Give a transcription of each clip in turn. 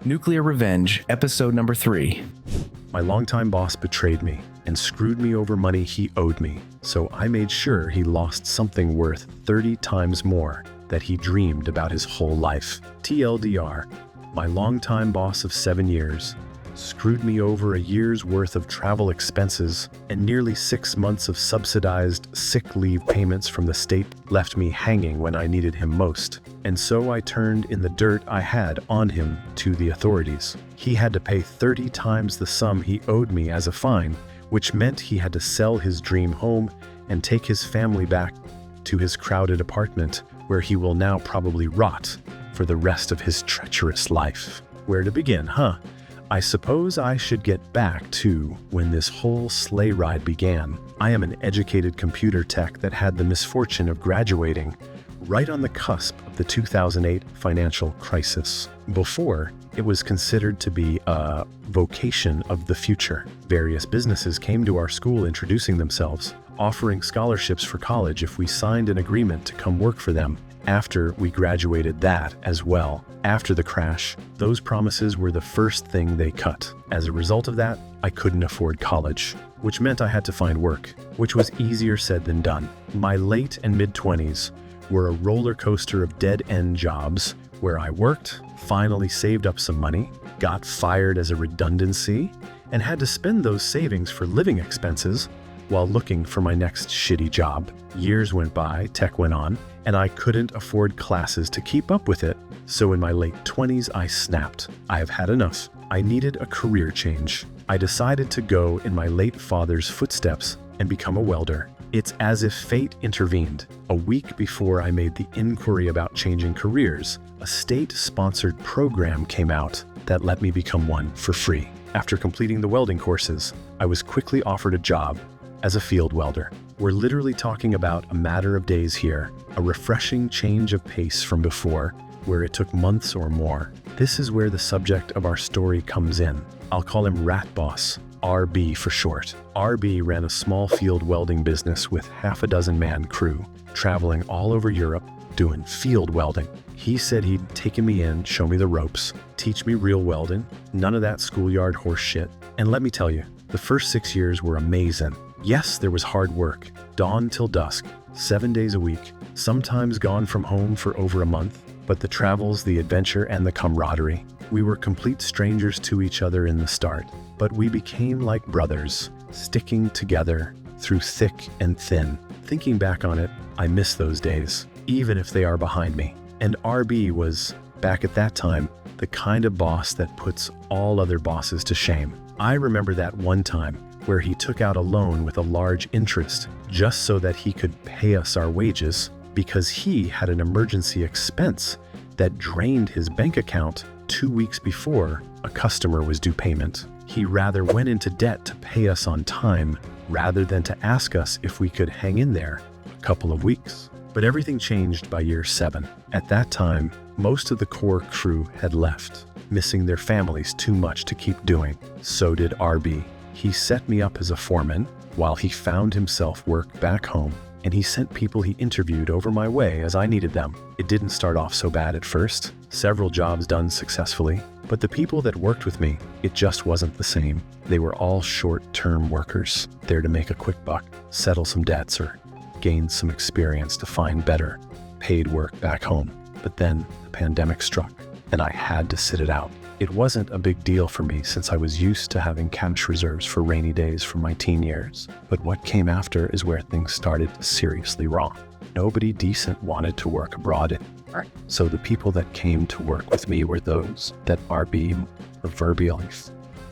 Nuclear Revenge, episode number 3. My longtime boss betrayed me and screwed me over money he owed me, so I made sure he lost something worth 30 times more that he dreamed about his whole life. TLDR, my longtime boss of 7 years screwed me over a year's worth of travel expenses, and nearly 6 months of subsidized sick leave payments from the state left me hanging when I needed him most. And so I turned in the dirt I had on him to the authorities. He had to pay 30 times the sum he owed me as a fine, which meant he had to sell his dream home and take his family back to his crowded apartment, where he will now probably rot for the rest of his treacherous life. Where to begin, huh? I suppose I should get back to when this whole sleigh ride began. I am an educated computer tech that had the misfortune of graduating right on the cusp of the 2008 financial crisis. Before, it was considered to be a vocation of the future. Various businesses came to our school introducing themselves, offering scholarships for college if we signed an agreement to come work for them. After we graduated that as well. After the crash, those promises were the first thing they cut. As a result of that, I couldn't afford college, which meant I had to find work, which was easier said than done. My late and mid-20s were a roller coaster of dead-end jobs where I worked, finally saved up some money, got fired as a redundancy, and had to spend those savings for living expenses while looking for my next shitty job. Years went by, tech went on, and I couldn't afford classes to keep up with it. So in my late 20s, I snapped. I have had enough. I needed a career change. I decided to go in my late father's footsteps and become a welder. It's as if fate intervened. A week before I made the inquiry about changing careers, a state-sponsored program came out that let me become one for free. After completing the welding courses, I was quickly offered a job as a field welder. We're literally talking about a matter of days here, a refreshing change of pace from before, where it took months or more. This is where the subject of our story comes in. I'll call him Rat Boss, RB for short. RB ran a small field welding business with half a dozen man crew, traveling all over Europe, doing field welding. He said he'd taken me in, show me the ropes, teach me real welding, none of that schoolyard horse shit. And let me tell you, the first 6 years were amazing. Yes, there was hard work, dawn till dusk, 7 days a week, sometimes gone from home for over a month, but the travels, the adventure, and the camaraderie. We were complete strangers to each other in the start, but we became like brothers, sticking together through thick and thin. Thinking back on it, I miss those days, even if they are behind me. And RB was, back at that time, the kind of boss that puts all other bosses to shame. I remember that one time where he took out a loan with a large interest just so that he could pay us our wages because he had an emergency expense that drained his bank account 2 weeks before a customer was due payment. He rather went into debt to pay us on time rather than to ask us if we could hang in there a couple of weeks. But everything changed by year 7. At that time, most of the core crew had left, missing their families too much to keep doing. So did RB. He set me up as a foreman while he found himself work back home, and he sent people he interviewed over my way as I needed them. It didn't start off so bad at first, several jobs done successfully, but the people that worked with me, it just wasn't the same. They were all short-term workers, there to make a quick buck, settle some debts, or gain some experience to find better paid work back home. But then the pandemic struck, and I had to sit it out. It wasn't a big deal for me since I was used to having cash reserves for rainy days from my teen years. But what came after is where things started seriously wrong. Nobody decent wanted to work abroad anymore. So the people that came to work with me were those that RB proverbially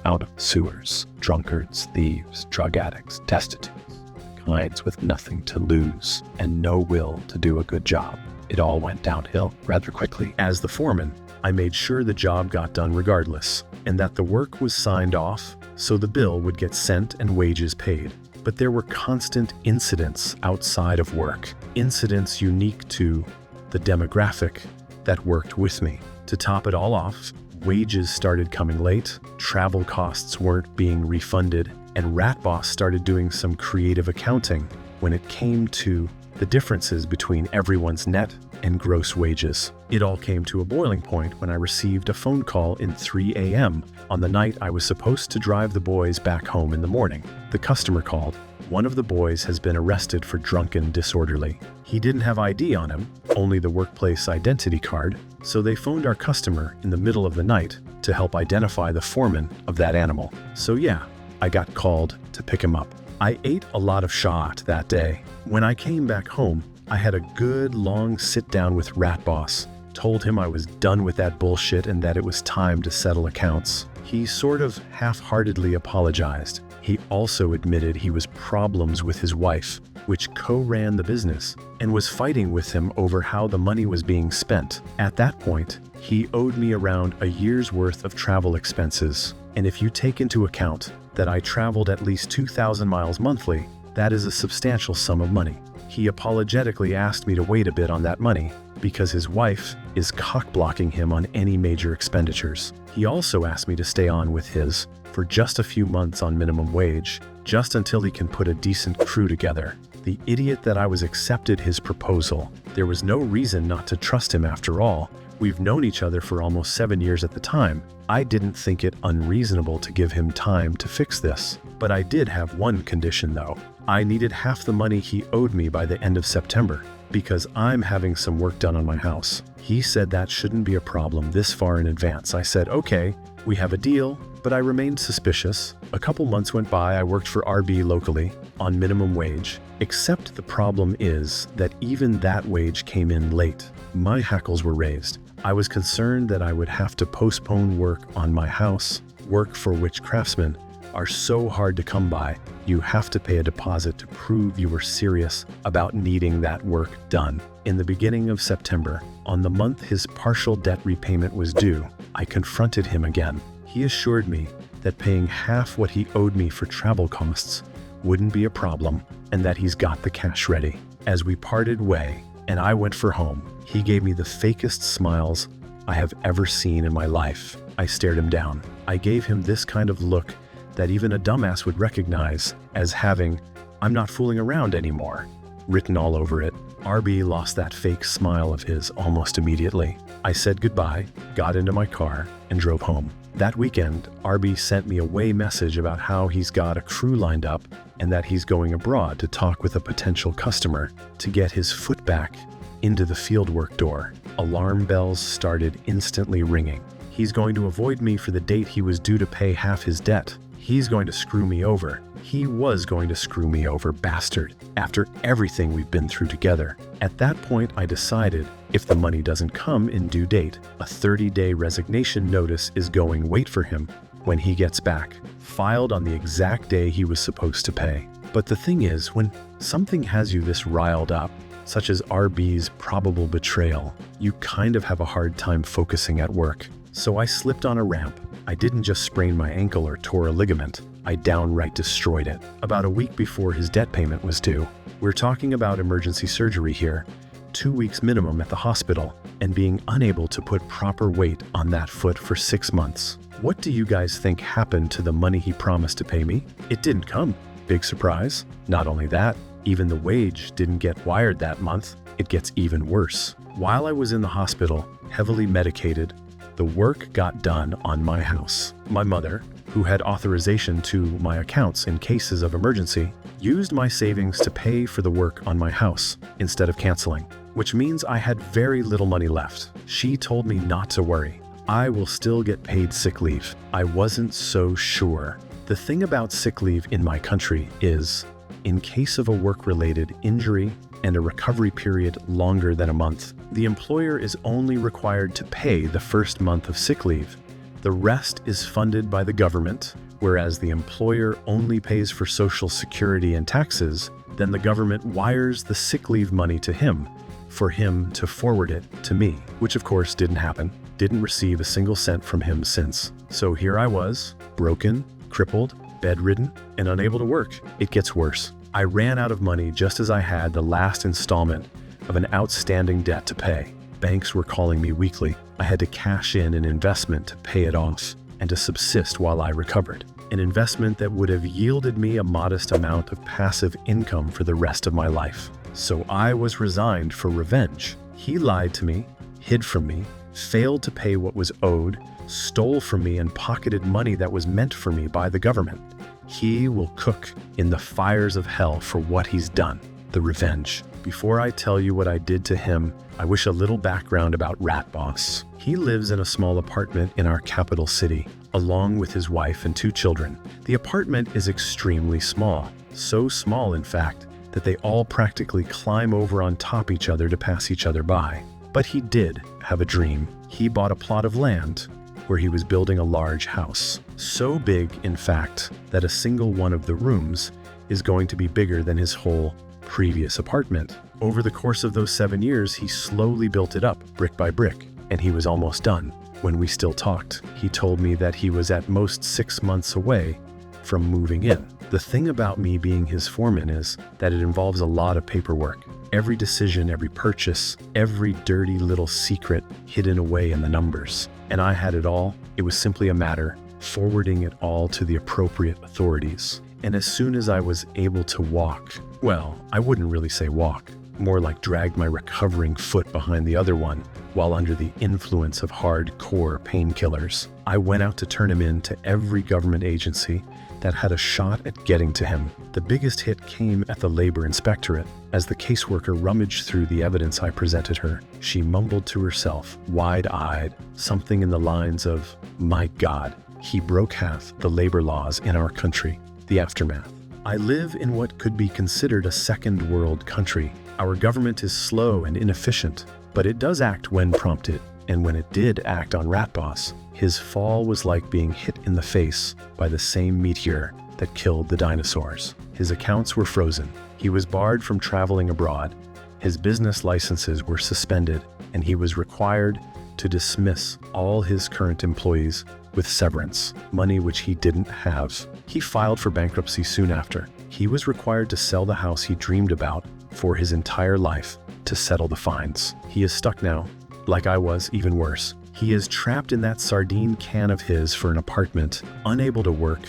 out of sewers, drunkards, thieves, drug addicts, destitutes, kinds with nothing to lose and no will to do a good job. It all went downhill rather quickly. As the foreman, I made sure the job got done regardless, and that the work was signed off so the bill would get sent and wages paid. But there were constant incidents outside of work, incidents unique to the demographic that worked with me. To top it all off, wages started coming late, travel costs weren't being refunded, and Rat Boss started doing some creative accounting when it came to the differences between everyone's net and gross wages. It all came to a boiling point when I received a phone call in 3 a.m. on the night I was supposed to drive the boys back home in the morning. The customer called. One of the boys has been arrested for drunken disorderly. He didn't have ID on him, only the workplace identity card, so they phoned our customer in the middle of the night to help identify the foreman of that animal. So yeah, I got called to pick him up. I ate a lot of shot that day. When I came back home, I had a good long sit down with Rat Boss, told him I was done with that bullshit and that it was time to settle accounts. He sort of half-heartedly apologized. He also admitted he was problems with his wife, which co-ran the business, and was fighting with him over how the money was being spent. At that point, he owed me around a year's worth of travel expenses. And if you take into account that I traveled at least 2,000 miles monthly, that is a substantial sum of money. He apologetically asked me to wait a bit on that money because his wife is cock-blocking him on any major expenditures. He also asked me to stay on with his for just a few months on minimum wage, just until he can put a decent crew together. The idiot that I was accepted his proposal. There was no reason not to trust him after all. We've known each other for almost 7 years at the time. I didn't think it unreasonable to give him time to fix this. But I did have one condition though. I needed half the money he owed me by the end of September, because I'm having some work done on my house. He said that shouldn't be a problem this far in advance. I said, okay, we have a deal, but I remained suspicious. A couple months went by. I worked for RB locally on minimum wage, except the problem is that even that wage came in late. My hackles were raised. I was concerned that I would have to postpone work on my house, work for which craftsmen are so hard to come by. You have to pay a deposit to prove you were serious about needing that work done. In the beginning of September, on the month his partial debt repayment was due, I confronted him again. He assured me that paying half what he owed me for travel costs wouldn't be a problem and that he's got the cash ready. As we parted way and I went for home, he gave me the fakest smiles I have ever seen in my life. I stared him down. I gave him this kind of look that even a dumbass would recognize as having "I'm not fooling around anymore" written all over it. RB lost that fake smile of his almost immediately. I said goodbye, got into my car, and drove home. That weekend, RB sent me a way message about how he's got a crew lined up and that he's going abroad to talk with a potential customer to get his foot back into the fieldwork door. Alarm bells started instantly ringing. He's going to avoid me for the date he was due to pay half his debt. He's going to screw me over. He was going to screw me over, bastard, after everything we've been through together. At that point, I decided if the money doesn't come in due date, a 30-day resignation notice is going wait for him when he gets back, filed on the exact day he was supposed to pay. But the thing is, when something has you this riled up, such as RB's probable betrayal, you kind of have a hard time focusing at work. So I slipped on a ramp. I didn't just sprain my ankle or tore a ligament, I downright destroyed it. About a week before his debt payment was due. We're talking about emergency surgery here, 2 weeks minimum at the hospital, and being unable to put proper weight on that foot for 6 months. What do you guys think happened to the money he promised to pay me? It didn't come. Big surprise. Not only that, even the wage didn't get wired that month. It gets even worse. While I was in the hospital, heavily medicated, the work got done on my house. My mother, who had authorization to my accounts in cases of emergency, used my savings to pay for the work on my house instead of canceling, which means I had very little money left. She told me not to worry. I will still get paid sick leave. I wasn't so sure. The thing about sick leave in my country is, in case of a work-related injury and a recovery period longer than a month, the employer is only required to pay the first month of sick leave. The rest is funded by the government, whereas the employer only pays for Social Security and taxes. Then the government wires the sick leave money to him for him to forward it to me, which of course didn't happen. Didn't receive a single cent from him since. So here I was, broken, crippled, bedridden, and unable to work. It gets worse. I ran out of money just as I had the last installment of an outstanding debt to pay. Banks were calling me weekly. I had to cash in an investment to pay it off and to subsist while I recovered. An investment that would have yielded me a modest amount of passive income for the rest of my life. So I was resigned for revenge. He lied to me, hid from me, failed to pay what was owed, stole from me, and pocketed money that was meant for me by the government. He will cook in the fires of hell for what he's done. The revenge. Before I tell you what I did to him, I wish a little background about Rat Boss. He lives in a small apartment in our capital city, along with his wife and 2 children. The apartment is extremely small. So small, in fact, that they all practically climb over on top each other to pass each other by. But he did have a dream. He bought a plot of land where he was building a large house. So big, in fact, that a single one of the rooms is going to be bigger than his whole previous apartment. Over the course of those 7 years, he slowly built it up, brick by brick, and he was almost done. When we still talked, he told me that he was at most 6 months away from moving in. The thing about me being his foreman is that it involves a lot of paperwork. Every decision, every purchase, every dirty little secret hidden away in the numbers. And I had it all. It was simply a matter forwarding it all to the appropriate authorities. And as soon as I was able to walk, well, I wouldn't really say walk, more like drag my recovering foot behind the other one while under the influence of hardcore painkillers, I went out to turn him in to every government agency that had a shot at getting to him. The biggest hit came at the labor inspectorate. As the caseworker rummaged through the evidence I presented her, she mumbled to herself, wide-eyed, something in the lines of, "My God, he broke half the labor laws in our country." The aftermath. I live in what could be considered a second world country. Our government is slow and inefficient, but it does act when prompted. And when it did act on Rat Boss, his fall was like being hit in the face by the same meteor that killed the dinosaurs. His accounts were frozen. He was barred from traveling abroad. His business licenses were suspended, and he was required to dismiss all his current employees with severance, money which he didn't have. He filed for bankruptcy soon after. He was required to sell the house he dreamed about for his entire life to settle the fines. He is stuck now, like I was, even worse. He is trapped in that sardine can of his for an apartment, unable to work,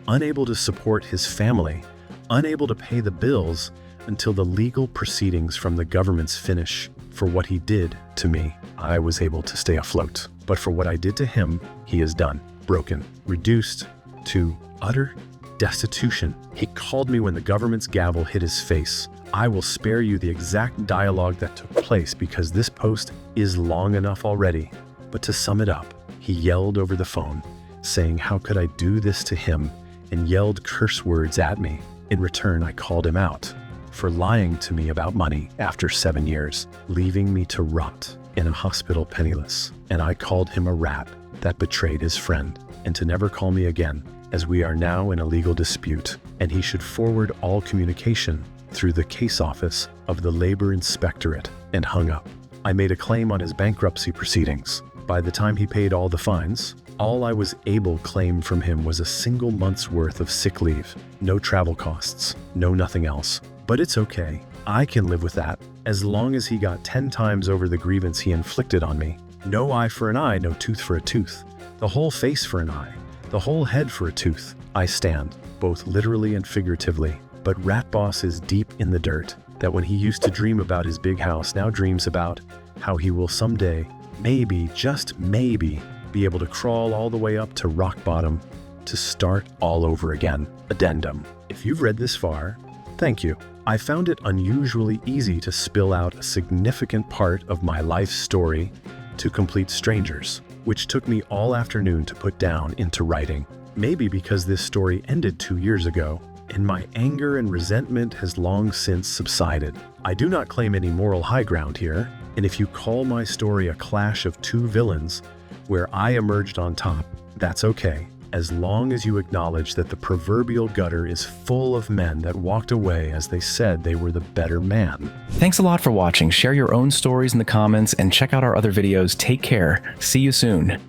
unable to support his family, unable to pay the bills until the legal proceedings from the government's finish. For what he did to me, I was able to stay afloat. But for what I did to him, he is done, broken, reduced to utter destitution. He called me when the government's gavel hit his face. I will spare you the exact dialogue that took place because this post is long enough already. But to sum it up, he yelled over the phone, saying how could I do this to him, and yelled curse words at me. In return, I called him out for lying to me about money after 7 years, leaving me to rot in a hospital penniless. And I called him a rat that betrayed his friend, and to never call me again, as we are now in a legal dispute, and he should forward all communication through the case office of the labor inspectorate, and hung up. I made a claim on his bankruptcy proceedings. By the time he paid all the fines, all I was able to claim from him was a single month's worth of sick leave. No travel costs, no nothing else. But it's okay. I can live with that, as long as he got 10 times over the grievance he inflicted on me. No eye for an eye, no tooth for a tooth. The whole face for an eye, the whole head for a tooth. I stand, both literally and figuratively. But Rat Boss is deep in the dirt, that when he used to dream about his big house, now dreams about how he will someday, maybe, just maybe, be able to crawl all the way up to rock bottom to start all over again. Addendum. If you've read this far, thank you. I found it unusually easy to spill out a significant part of my life story to complete strangers, which took me all afternoon to put down into writing. Maybe because this story ended 2 years ago, and my anger and resentment has long since subsided. I do not claim any moral high ground here, and if you call my story a clash of two villains where I emerged on top, that's okay, as long as you acknowledge that the proverbial gutter is full of men that walked away as they said they were the better man. Thanks a lot for watching. Share your own stories in the comments and check out our other videos. Take care. See you soon.